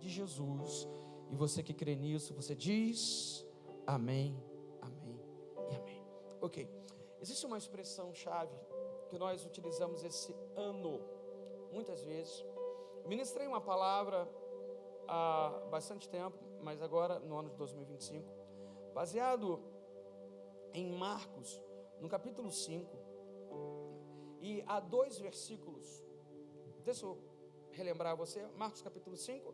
de Jesus. E você que crê nisso, você diz amém, amém e amém. Ok, existe uma expressão-chave que nós utilizamos esse ano, muitas vezes. Ministrei uma palavra há bastante tempo, mas agora no ano de 2025, baseado em Marcos, no capítulo 5, e há 2 versículos. Deixa eu relembrar você. Marcos capítulo 5,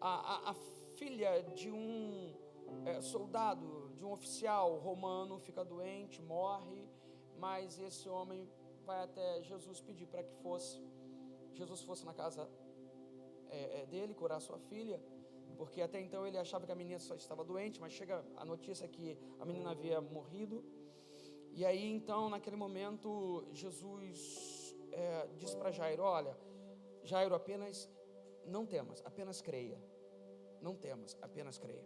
a filha de um soldado, de um oficial romano, fica doente, morre, mas esse homem vai até Jesus pedir para que Jesus fosse na casa dele curar sua filha, porque até então ele achava que a menina só estava doente, mas chega a notícia que a menina havia morrido. E aí então naquele momento Jesus diz para Jairo: olha, Jairo, apenas não temas, apenas creia, não temas, apenas creia.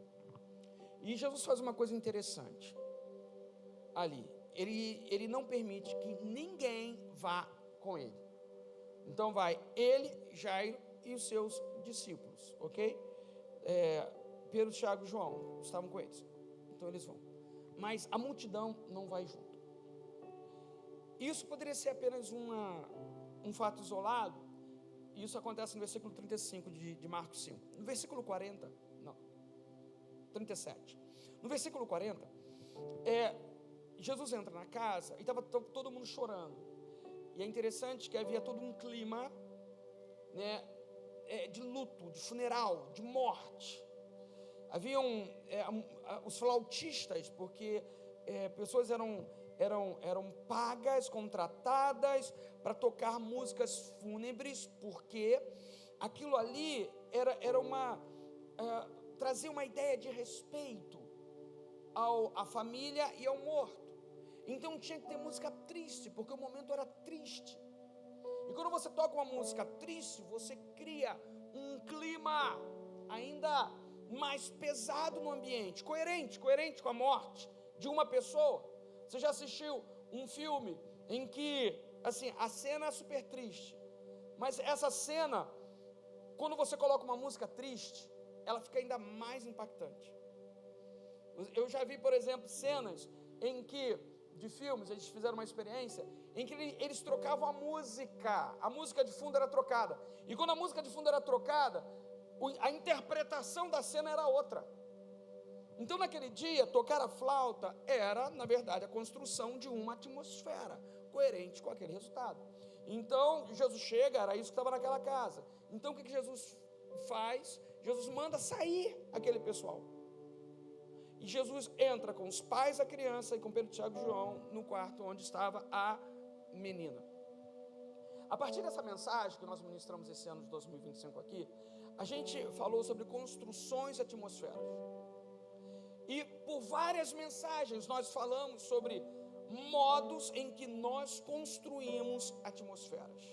E Jesus faz uma coisa interessante ali, ele não permite que ninguém vá com ele. Então vai ele, Jairo e os seus discípulos, ok? Pedro, Tiago e João estavam com eles, então eles vão, mas a multidão não vai junto. Isso poderia ser apenas um fato isolado. Isso acontece no versículo 35 de Marcos 5. No versículo 40, não, 37. No versículo 40, Jesus entra na casa e estava todo mundo chorando. E é interessante que havia todo um clima, né, de luto, de funeral, de morte. Haviam os flautistas, porque pessoas eram pagas, contratadas para tocar músicas fúnebres, porque aquilo ali trazia uma ideia de respeito à família e ao morto. Então tinha que ter música triste, porque o momento era triste. E quando você toca uma música triste, você cria um clima ainda mais pesado no ambiente, coerente com a morte de uma pessoa. Você já assistiu um filme em que, assim, a cena é super triste, mas essa cena, quando você coloca uma música triste, ela fica ainda mais impactante. Eu já vi, por exemplo, cenas em que, de filmes, eles fizeram uma experiência em que eles trocavam a música de fundo era trocada, e quando a música de fundo era trocada, a interpretação da cena era outra. Então naquele dia, tocar a flauta era, na verdade, a construção de uma atmosfera coerente com aquele resultado. Então Jesus chega, era isso que estava naquela casa. Então o que Jesus faz? Jesus manda sair aquele pessoal. E Jesus entra com os pais da criança e com Pedro, Tiago e João no quarto onde estava a menina. A partir dessa mensagem que nós ministramos esse ano de 2025 aqui, a gente falou sobre construções atmosferas. E por várias mensagens nós falamos sobre modos em que nós construímos atmosferas.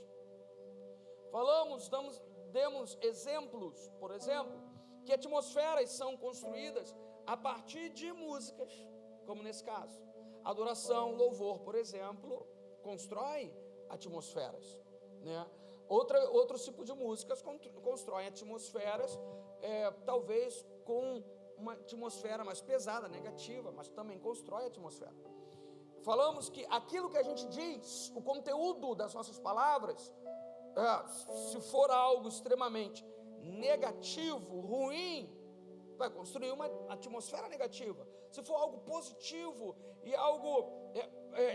Demos exemplos, por exemplo, que atmosferas são construídas a partir de músicas, como nesse caso. Adoração, louvor, por exemplo, constrói atmosferas, né? Outros tipos de músicas constroem atmosferas, talvez com uma atmosfera mais pesada, negativa, mas também constrói atmosfera. Falamos que aquilo que a gente diz, o conteúdo das nossas palavras, se for algo extremamente negativo, ruim, vai construir uma atmosfera negativa. Se for algo positivo e algo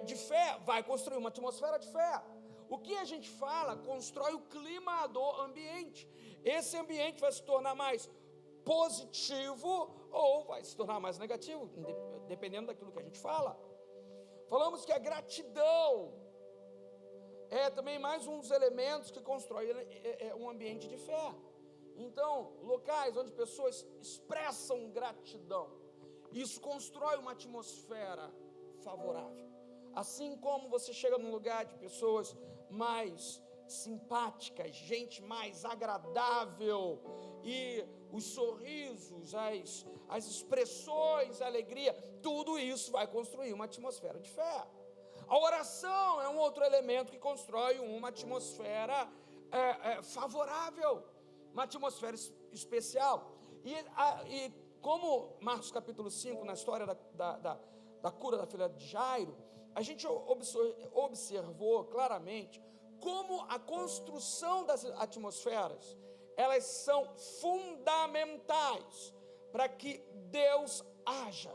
de fé, vai construir uma atmosfera de fé. O que a gente fala constrói o clima do ambiente. Esse ambiente vai se tornar mais positivo ou vai se tornar mais negativo, dependendo daquilo que a gente fala. Falamos que a gratidão é também mais um dos elementos que constrói um ambiente de fé. Então, locais onde pessoas expressam gratidão, isso constrói uma atmosfera favorável. Assim como você chega num lugar de pessoas mais simpáticas, gente mais agradável, e os sorrisos, as expressões, a alegria, tudo isso vai construir uma atmosfera de fé. A oração é um outro elemento que constrói uma atmosfera favorável, uma atmosfera especial. E como Marcos capítulo 5, na história da cura da filha de Jairo, a gente observou claramente como a construção das atmosferas, elas são fundamentais para que Deus haja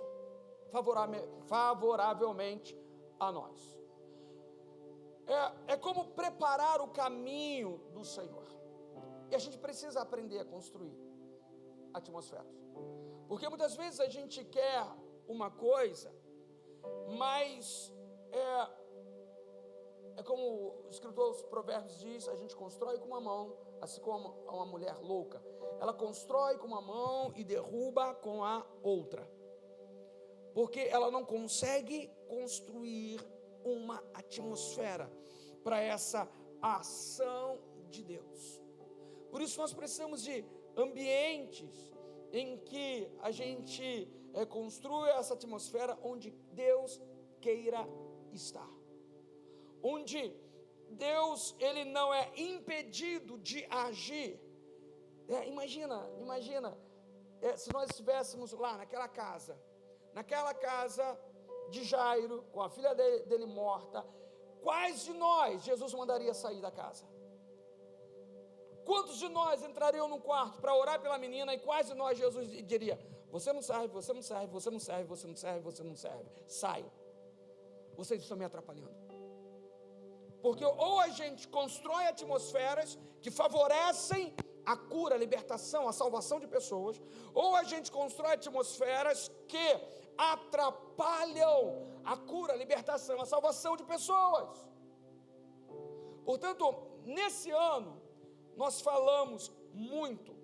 favoravelmente a nós. É como preparar o caminho do Senhor. E a gente precisa aprender a construir atmosferas. Porque muitas vezes a gente quer uma coisa, mas é como o escritor dos Provérbios diz, a gente constrói com uma mão, assim como uma mulher louca. Ela constrói com uma mão e derruba com a outra. Porque ela não consegue construir uma atmosfera para essa ação de Deus. Por isso nós precisamos de ambientes em que a gente construa essa atmosfera onde Deus queira estar. Onde Deus, ele não é impedido de agir. Imagina, se nós estivéssemos lá naquela casa de Jairo, com a filha dele morta, quais de nós Jesus mandaria sair da casa? Quantos de nós entrariam no quarto para orar pela menina, e quais de nós Jesus diria: você não serve, você não serve, você não serve, você não serve, você não serve, sai, vocês estão me atrapalhando. Porque ou a gente constrói atmosferas que favorecem a cura, a libertação, a salvação de pessoas, ou a gente constrói atmosferas que atrapalham a cura, a libertação, a salvação de pessoas. Portanto, nesse ano, nós falamos muito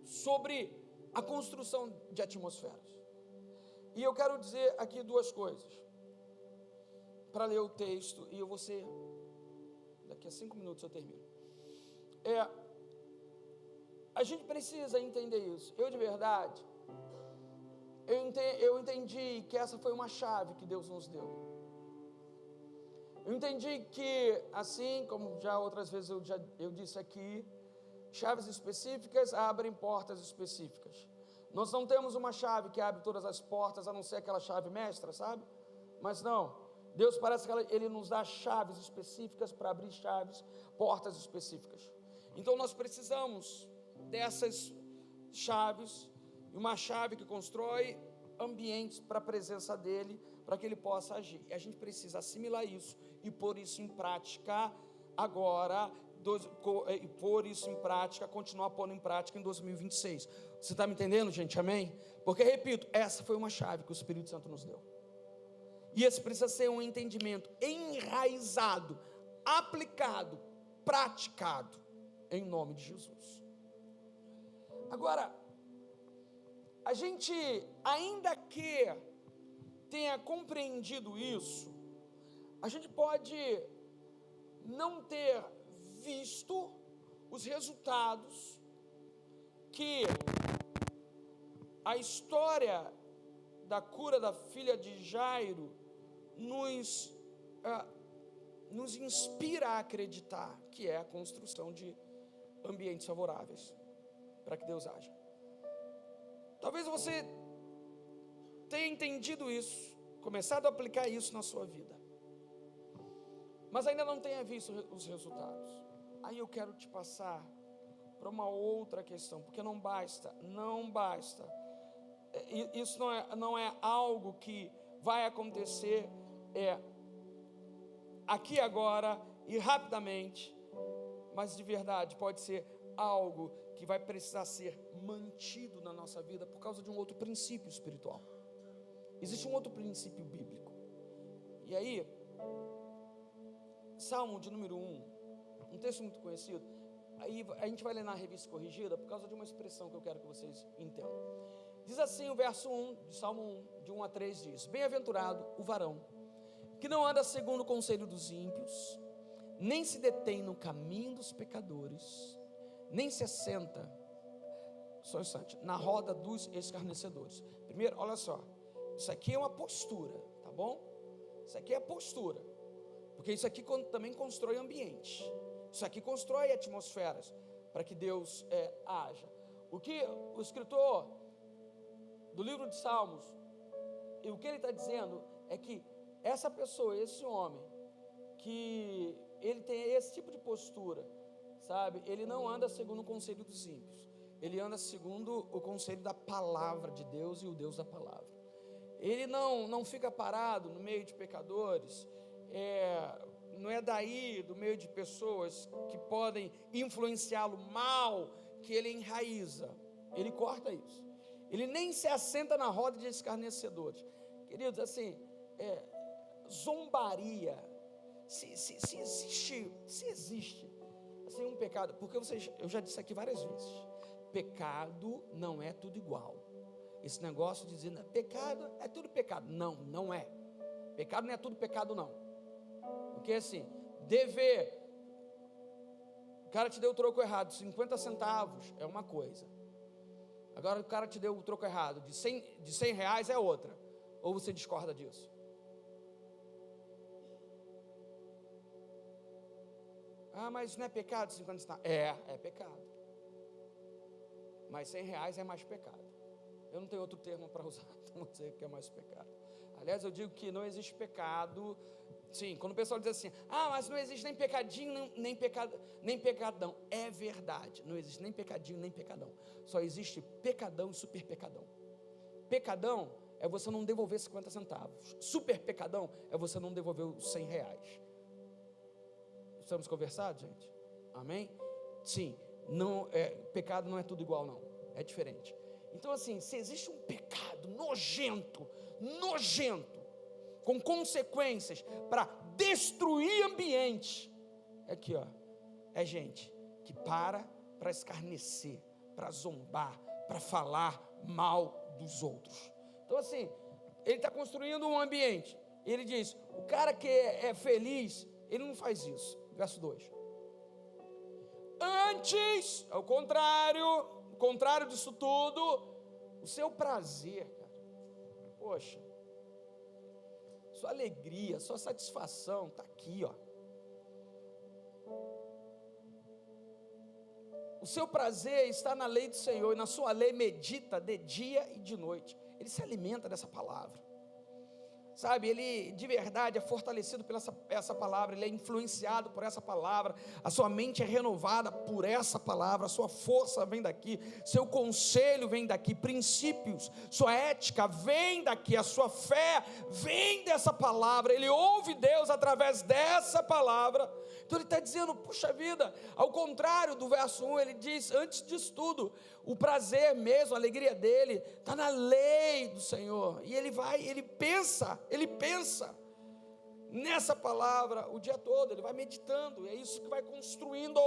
sobre a construção de atmosferas. E eu quero dizer aqui duas coisas, para ler o texto, e eu vou ser, daqui a 5 minutos eu termino. A gente precisa entender isso. Eu de verdade, eu entendi que essa foi uma chave que Deus nos deu. Eu entendi que, assim como já outras vezes eu disse aqui, chaves específicas abrem portas específicas. Nós não temos uma chave que abre todas as portas, a não ser aquela chave mestra, sabe? Mas não, Deus parece que Ele nos dá chaves específicas para abrir portas específicas. Então nós precisamos dessas chaves, uma chave que constrói ambientes para a presença dEle, para que Ele possa agir. E a gente precisa assimilar isso e pôr isso em prática agora, e pôr isso em prática, continuar pondo em prática em 2026. Você está me entendendo, gente? Amém? Porque, repito, essa foi uma chave que o Espírito Santo nos deu. E esse precisa ser um entendimento enraizado, aplicado, praticado, em nome de Jesus. Agora, a gente, ainda que tenha compreendido isso, a gente pode não ter visto os resultados que a história da cura da filha de Jairo nos inspira a acreditar, que é a construção de ambientes favoráveis para que Deus haja. Talvez você tenha entendido isso, começado a aplicar isso na sua vida, mas ainda não tenha visto os resultados. Aí eu quero te passar para uma outra questão, porque não basta, isso não é algo que vai acontecer aqui agora e rapidamente, mas de verdade pode ser algo que vai precisar ser mantido na nossa vida por causa de um outro princípio espiritual. Existe um outro princípio bíblico. E aí, Salmo de número 1, um texto muito conhecido, aí a gente vai ler na revista corrigida por causa de uma expressão que eu quero que vocês entendam. Diz assim o verso 1 de Salmo 1, de 1 a 3 diz: Bem-aventurado o varão que não anda segundo o conselho dos ímpios, nem se detém no caminho dos pecadores, nem se assenta, só um instante, na roda dos escarnecedores. Primeiro, olha só, isso aqui é uma postura, tá bom? Isso aqui é postura, porque isso aqui também constrói ambiente, isso aqui constrói atmosferas para que Deus haja. O que o escritor do livro de Salmos, e o que ele está dizendo é que essa pessoa, esse homem, que ele tem esse tipo de postura, sabe? Ele não anda segundo o conselho dos ímpios, ele anda segundo o conselho da palavra de Deus e o Deus da palavra. Ele não fica parado no meio de pecadores, não é daí, do meio de pessoas que podem influenciá-lo mal, que ele enraiza. Ele corta isso. Ele nem se assenta na roda de escarnecedores. Queridos, assim, zombaria, se existe assim, um pecado, porque eu já disse aqui várias vezes, pecado não é tudo igual. Esse negócio de dizer, pecado é tudo pecado. Não é. Pecado não é tudo pecado, não. Porque assim, dever, o cara te deu o troco errado, 50 centavos é uma coisa. Agora o cara te deu o troco errado, de 100 reais é outra. Ou você discorda disso? Mas não é pecado 50 centavos? É pecado. Mas 100 reais é mais pecado. Eu não tenho outro termo para usar, então vou dizer que é mais pecado. Aliás, eu digo que não existe pecado. Sim, quando o pessoal diz assim, mas não existe nem pecadinho, nem pecadão. É verdade, não existe nem pecadinho, nem pecadão. Só existe pecadão e super pecadão. Pecadão é você não devolver 50 centavos. Super pecadão é você não devolver os 100 reais. Estamos conversados, gente? Amém? Sim, pecado não é tudo igual, não. É diferente. Então, assim, se existe um pecado nojento, com consequências para destruir ambiente, aqui, é gente que para escarnecer, para zombar, para falar mal dos outros. Então, assim, ele está construindo um ambiente. Ele diz, o cara que é feliz, ele não faz isso. Verso 2. Antes, ao contrário disso tudo, o seu prazer, cara, poxa, sua alegria, sua satisfação está aqui, O seu prazer está na lei do Senhor, e na sua lei medita de dia e de noite. Ele se alimenta dessa palavra. Sabe, ele de verdade é fortalecido por essa palavra, ele é influenciado por essa palavra, a sua mente é renovada por essa palavra, a sua força vem daqui, seu conselho vem daqui, princípios, sua ética vem daqui, a sua fé vem dessa palavra, ele ouve Deus através dessa palavra. Então ele está dizendo, puxa vida, ao contrário do verso 1, ele diz, antes disso tudo, o prazer mesmo, a alegria dele, está na lei do Senhor, e ele pensa nessa palavra o dia todo, ele vai meditando, é isso que vai construindo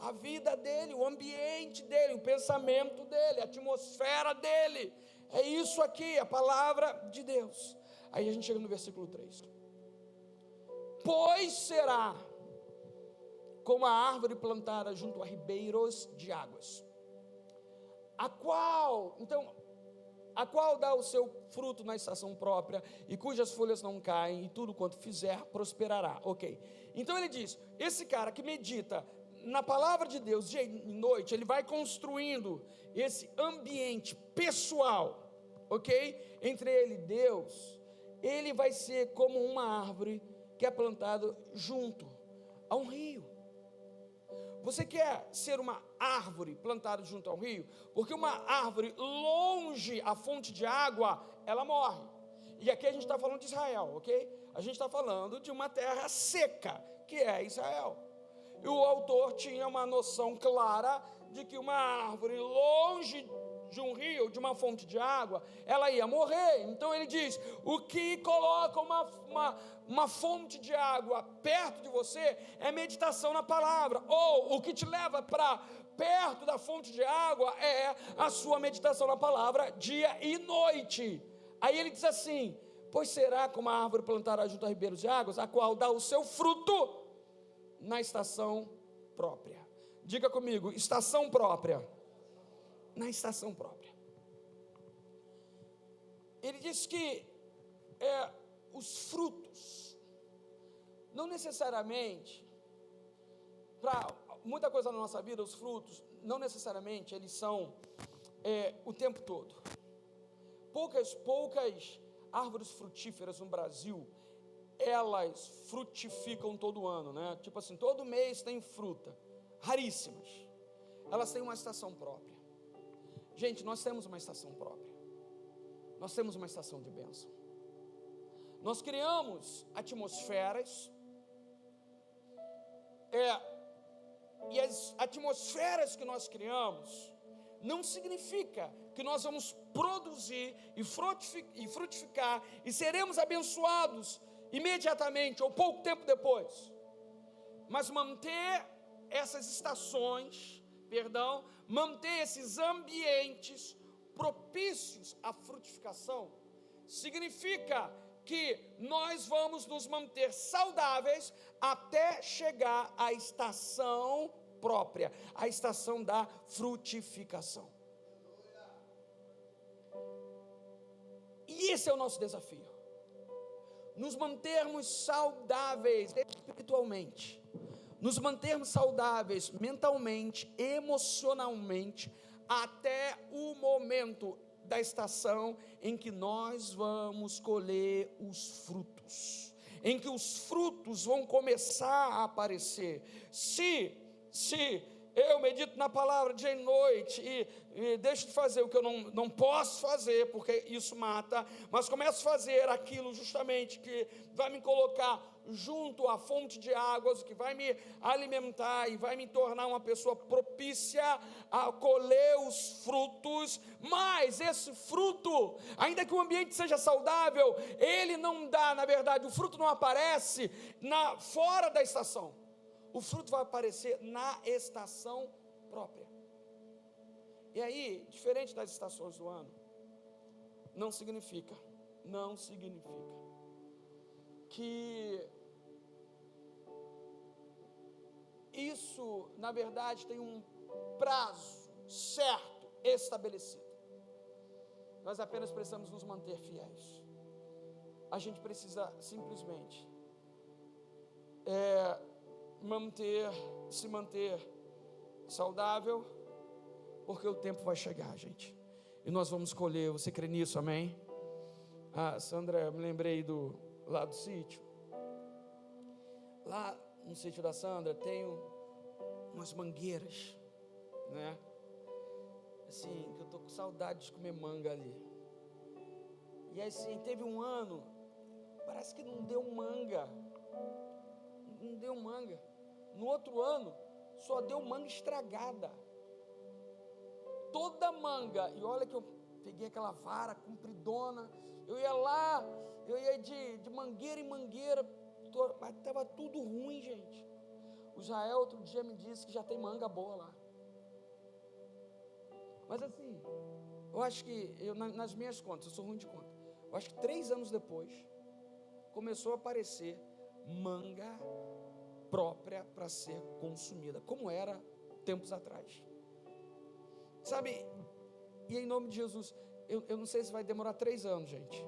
a vida dele, o ambiente dele, o pensamento dele, a atmosfera dele, é isso aqui, a palavra de Deus. Aí a gente chega no versículo 3, pois será como a árvore plantada junto a ribeiros de águas, a qual dá o seu fruto na estação própria, e cujas folhas não caem, e tudo quanto fizer prosperará. Ok, então ele diz, esse cara que medita na palavra de Deus dia e noite, ele vai construindo esse ambiente pessoal, ok, entre ele e Deus. Ele vai ser como uma árvore que é plantada junto a um rio. Você quer ser uma árvore plantada junto ao rio? Porque uma árvore longe à fonte de água, ela morre. E aqui a gente está falando de Israel, ok? A gente está falando de uma terra seca, que é Israel. E o autor tinha uma noção clara de que uma árvore longe de um rio, de uma fonte de água, ela ia morrer. Então ele diz, o que coloca uma fonte de água perto de você é meditação na palavra, ou o que te leva para perto da fonte de água é a sua meditação na palavra dia e noite. Aí ele diz assim, pois será como a árvore plantada junto a ribeiros de águas, a qual dá o seu fruto na estação própria. Diga comigo, estação própria. Na estação própria. Ele diz que os frutos, não necessariamente, para muita coisa na nossa vida, os frutos, não necessariamente eles são o tempo todo. Poucas árvores frutíferas no Brasil, elas frutificam todo ano, né? Tipo assim, todo mês tem fruta, raríssimas. Elas têm uma estação própria. Gente, nós temos uma estação própria. Nós temos uma estação de bênção. Nós criamos atmosferas, e as atmosferas que nós criamos não significa que nós vamos produzir e frutificar e seremos abençoados imediatamente ou pouco tempo depois, mas manter essas estações, manter esses ambientes propícios à frutificação, significa que nós vamos nos manter saudáveis até chegar à estação própria, a estação da frutificação. E esse é o nosso desafio, nos mantermos saudáveis espiritualmente, nos mantermos saudáveis mentalmente, emocionalmente, até o momento da estação em que nós vamos colher os frutos, em que os frutos vão começar a aparecer. Se eu medito na palavra dia e noite e deixo de fazer o que eu não posso fazer, porque isso mata, mas começo a fazer aquilo justamente que vai me colocar junto à fonte de águas, que vai me alimentar e vai me tornar uma pessoa propícia a colher os frutos. Mas esse fruto, ainda que o ambiente seja saudável, ele não dá, na verdade, o fruto não aparece fora da estação. O fruto vai aparecer na estação própria. E aí, diferente das estações do ano, não significa que isso, na verdade, tem um prazo certo, estabelecido. Nós apenas precisamos nos manter fiéis. A gente precisa simplesmente se manter saudável, porque o tempo vai chegar, gente, e nós vamos colher. Você crê nisso, amém? Sandra, eu me lembrei lá do sítio. Lá no sítio da Sandra tem umas mangueiras, né? Assim, que eu tô com saudade de comer manga ali. E assim, teve um ano, parece que não deu manga. No outro ano, só deu manga estragada. Toda manga. E olha que eu peguei aquela vara compridona. Eu ia lá, de mangueira em mangueira. Mas estava tudo ruim, gente. O Jael outro dia me disse que já tem manga boa lá. Mas assim, eu acho que, nas minhas contas, eu sou ruim de conta, eu acho que 3 anos depois, começou a aparecer manga própria para ser consumida, como era tempos atrás. Sabe, e em nome de Jesus, eu não sei se vai demorar 3 anos, gente,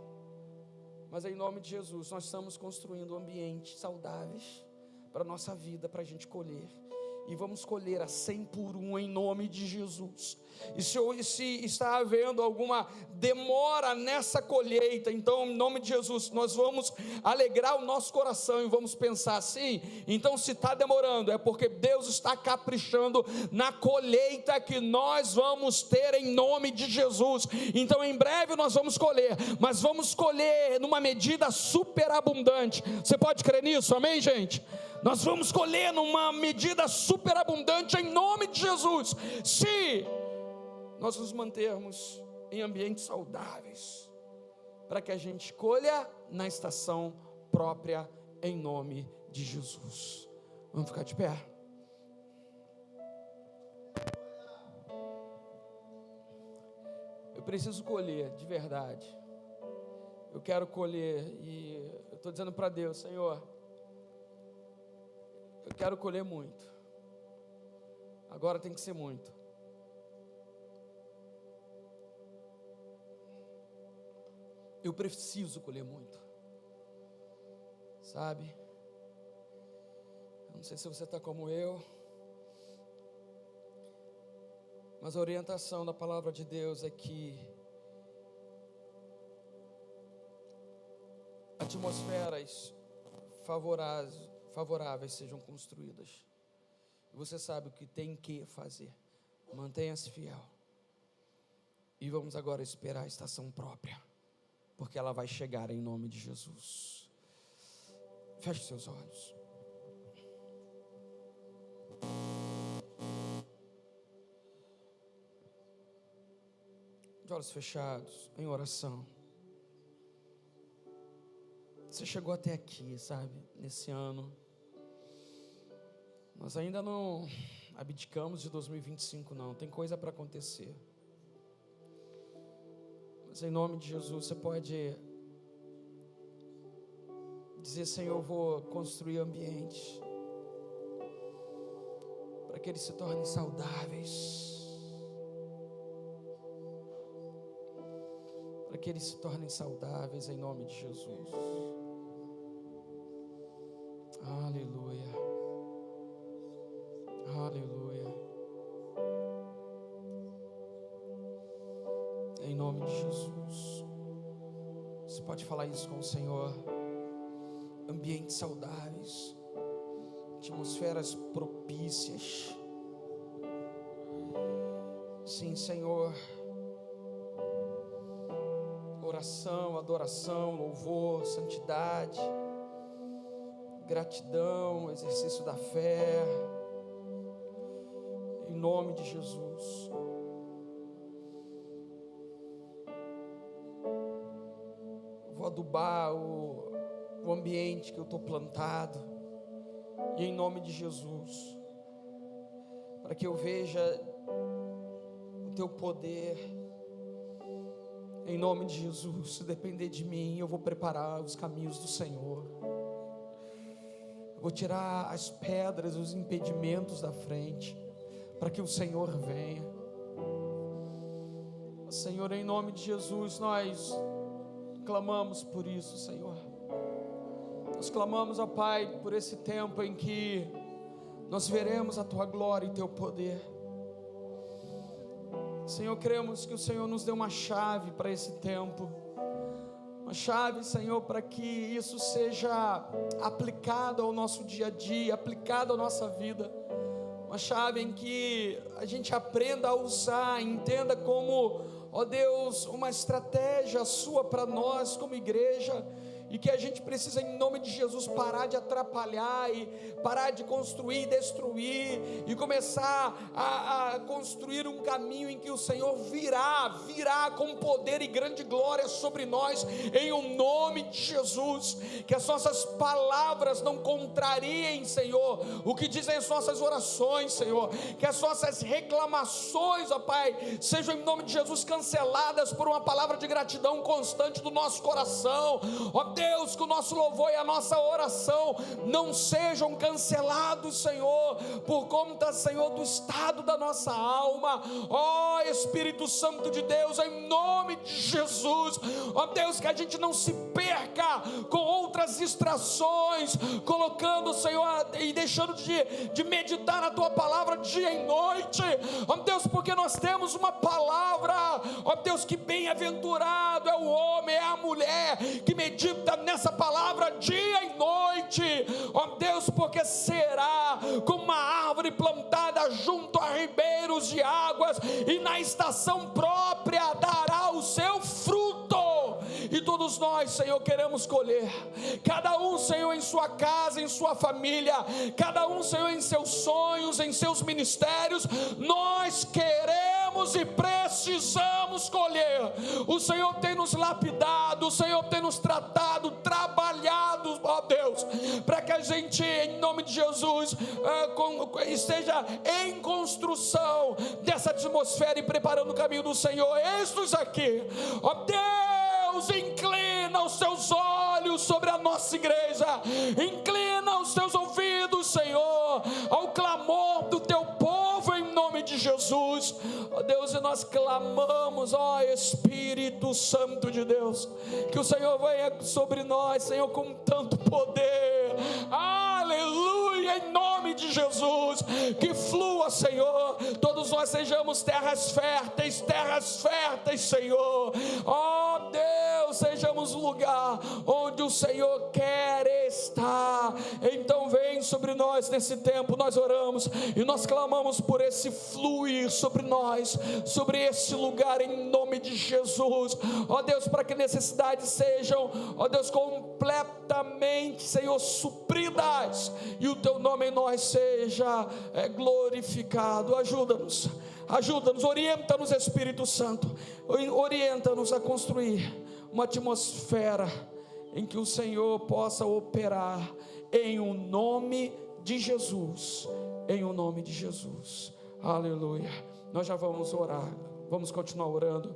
mas em nome de Jesus, nós estamos construindo ambientes saudáveis para a nossa vida, para a gente colher. E vamos colher a 100 por 1 em nome de Jesus. E se está havendo alguma demora nessa colheita, então em nome de Jesus, nós vamos alegrar o nosso coração e vamos pensar assim: então se está demorando, é porque Deus está caprichando na colheita que nós vamos ter em nome de Jesus. Então em breve nós vamos colher, mas vamos colher numa medida superabundante. Você pode crer nisso, amém, gente? Nós vamos colher numa medida superabundante em nome de Jesus, se nós nos mantermos em ambientes saudáveis, para que a gente colha na estação própria em nome de Jesus. Vamos ficar de pé? Eu preciso colher de verdade. Eu quero colher e eu estou dizendo para Deus: Senhor, eu quero colher muito. Agora tem que ser muito. Eu preciso colher muito. Sabe? Eu não sei se você está como eu. Mas a orientação da palavra de Deus é que atmosferas favoráveis sejam construídas. E você sabe o que tem que fazer. Mantenha-se fiel. E vamos agora esperar a estação própria, porque ela vai chegar em nome de Jesus. Feche seus olhos. De olhos fechados, em oração. Você chegou até aqui, sabe, nesse ano. Nós ainda não abdicamos de 2025 não, tem coisa para acontecer. Mas em nome de Jesus, você pode dizer: Senhor, eu vou construir ambientes para que eles se tornem saudáveis, para que eles se tornem saudáveis em nome de Jesus. Aleluia, aleluia. Em nome de Jesus. Você pode falar isso com o Senhor. Ambientes saudáveis, atmosferas propícias. Sim, Senhor. Oração, adoração, louvor, santidade, gratidão, exercício da fé, em nome de Jesus. Vou adubar o ambiente que eu estou plantado, e em nome de Jesus, para que eu veja o teu poder. Em nome de Jesus, se depender de mim, eu vou preparar os caminhos do Senhor. Eu vou tirar as pedras, os impedimentos da frente, para que o Senhor venha. Senhor, em nome de Jesus, nós clamamos por isso, Senhor. Nós clamamos, ó Pai, por esse tempo em que nós veremos a Tua glória e Teu poder. Senhor, cremos que o Senhor nos deu uma chave para esse tempo, uma chave, Senhor, para que isso seja aplicado ao nosso dia a dia, aplicado à nossa vida, uma chave em que a gente aprenda a usar, entenda como, ó Deus, uma estratégia sua para nós como igreja, e que a gente precisa, em nome de Jesus, parar de atrapalhar e parar de construir e destruir, e começar a construir um caminho em que o Senhor virá com poder e grande glória sobre nós, em o nome de Jesus. Que as nossas palavras não contrariem, Senhor, o que dizem as nossas orações, Senhor. Que as nossas reclamações, ó Pai, sejam em nome de Jesus canceladas por uma palavra de gratidão constante do nosso coração. Ó Deus, que o nosso louvor e a nossa oração não sejam cancelados, Senhor, por conta, Senhor, do estado da nossa alma. Ó Espírito Santo de Deus, em nome de Jesus, ó Deus, que a gente não se perca com outras distrações, colocando, Senhor, e deixando de meditar na Tua palavra dia e noite, ó Deus, porque nós temos uma palavra, ó Deus, que bem-aventurado é o homem, é a mulher que medita nessa palavra dia e noite, ó Deus, porque será como uma árvore plantada junto a ribeiros de águas, e na estação própria dará o seu fruto. E todos nós, Senhor, queremos colher, cada um, Senhor, em sua casa, em sua família, cada um, Senhor, em seus sonhos, em seus ministérios. Nós queremos e precisamos colher. O Senhor tem nos lapidado, o Senhor tem nos tratado, trabalhado, ó Deus, para que a gente, em nome de Jesus, esteja em construção dessa atmosfera e preparando o caminho do Senhor. Eis-nos aqui, ó Deus, inclina os teus olhos sobre a nossa igreja, inclina os teus ouvidos, Senhor, ao clamor do teu povo, em nome de Jesus, ó Deus. E nós clamamos, ó Espírito Santo de Deus, que o Senhor venha sobre nós, Senhor, com tanto poder, aleluia, em nome de de Jesus, que flua, Senhor. Todos nós sejamos terras férteis, Senhor. Ó Deus, sejamos um lugar onde o Senhor quer estar. Então vem sobre nós nesse tempo, nós oramos e nós clamamos por esse fluir sobre nós, sobre esse lugar, em nome de Jesus. Ó Deus, para que necessidades sejam, ó Deus, completamente, Senhor, supridas, e o teu nome em nós seja glorificado. Ajuda-nos, orienta-nos, Espírito Santo, orienta-nos a construir uma atmosfera em que o Senhor possa operar, em o nome de Jesus, aleluia. Nós já vamos orar, vamos continuar orando.